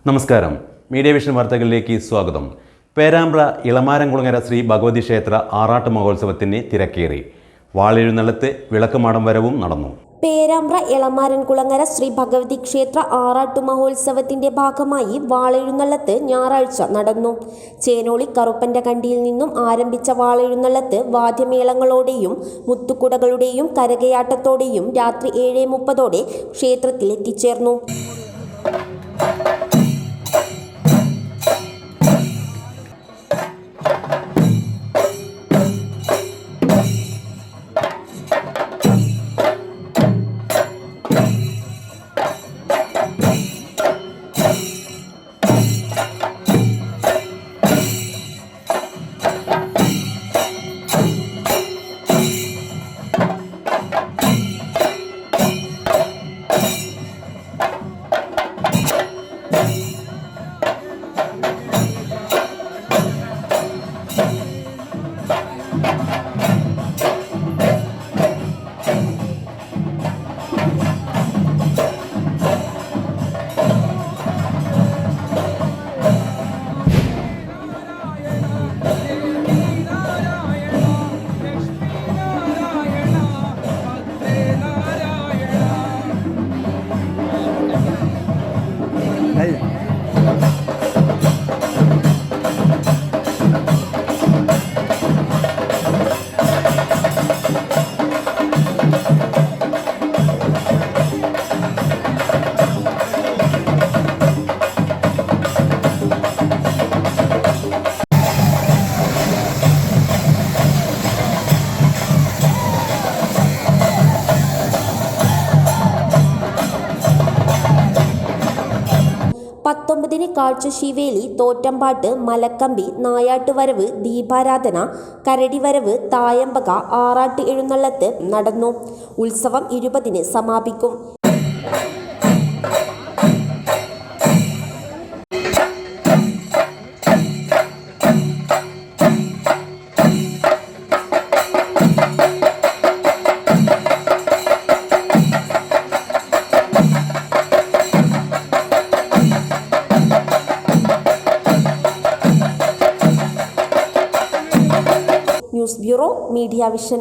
നമസ്കാരം. Media vision വാർത്തകളിലേക്ക് സ്വാഗതം. പേരാമ്പ്ര ഇളമാരംകുളങ്ങര ശ്രീ ഭഗവതി ക്ഷേത്ര ആറാട്ട് മഹോത്സവത്തിന് തിരക്കേറി. വാളെഴുന്നള്ളത്ത് വിളക്കുമാടം വരവും നടന്നു. പേരാമ്പ്ര ഇളമാരൻകുളങ്ങര ശ്രീ ഭഗവതി ക്ഷേത്ര ആറാട്ടു മഹോത്സവത്തിന്റെ ഭാഗമായി വാളെഴുന്നള്ളത്ത് ഞായറാഴ്ച നടന്നു. ചേനോളി കറുപ്പന്റെ കണ്ടിയിൽ നിന്നും ആരംഭിച്ച വാളെഴുന്നള്ളത്ത് വാദ്യമേളങ്ങളോടെയും മുത്തുകുടകളുടെയും കരകയാട്ടത്തോടെയും രാത്രി 7:30 ക്ഷേത്രത്തിൽ എത്തിച്ചേർന്നു. പത്തൊമ്പതിന് കാഴ്ചശീവേലി, തോറ്റമ്പാട്ട്, മലക്കമ്പി, നായാട്ടുവരവ്, ദീപാരാധന, കരടിവരവ്, തായമ്പക, ആറാട്ട് എഴുന്നള്ളത്ത് നടന്നു. ഉത്സവം 20-ന് സമാപിക്കും. News bureau, media vision.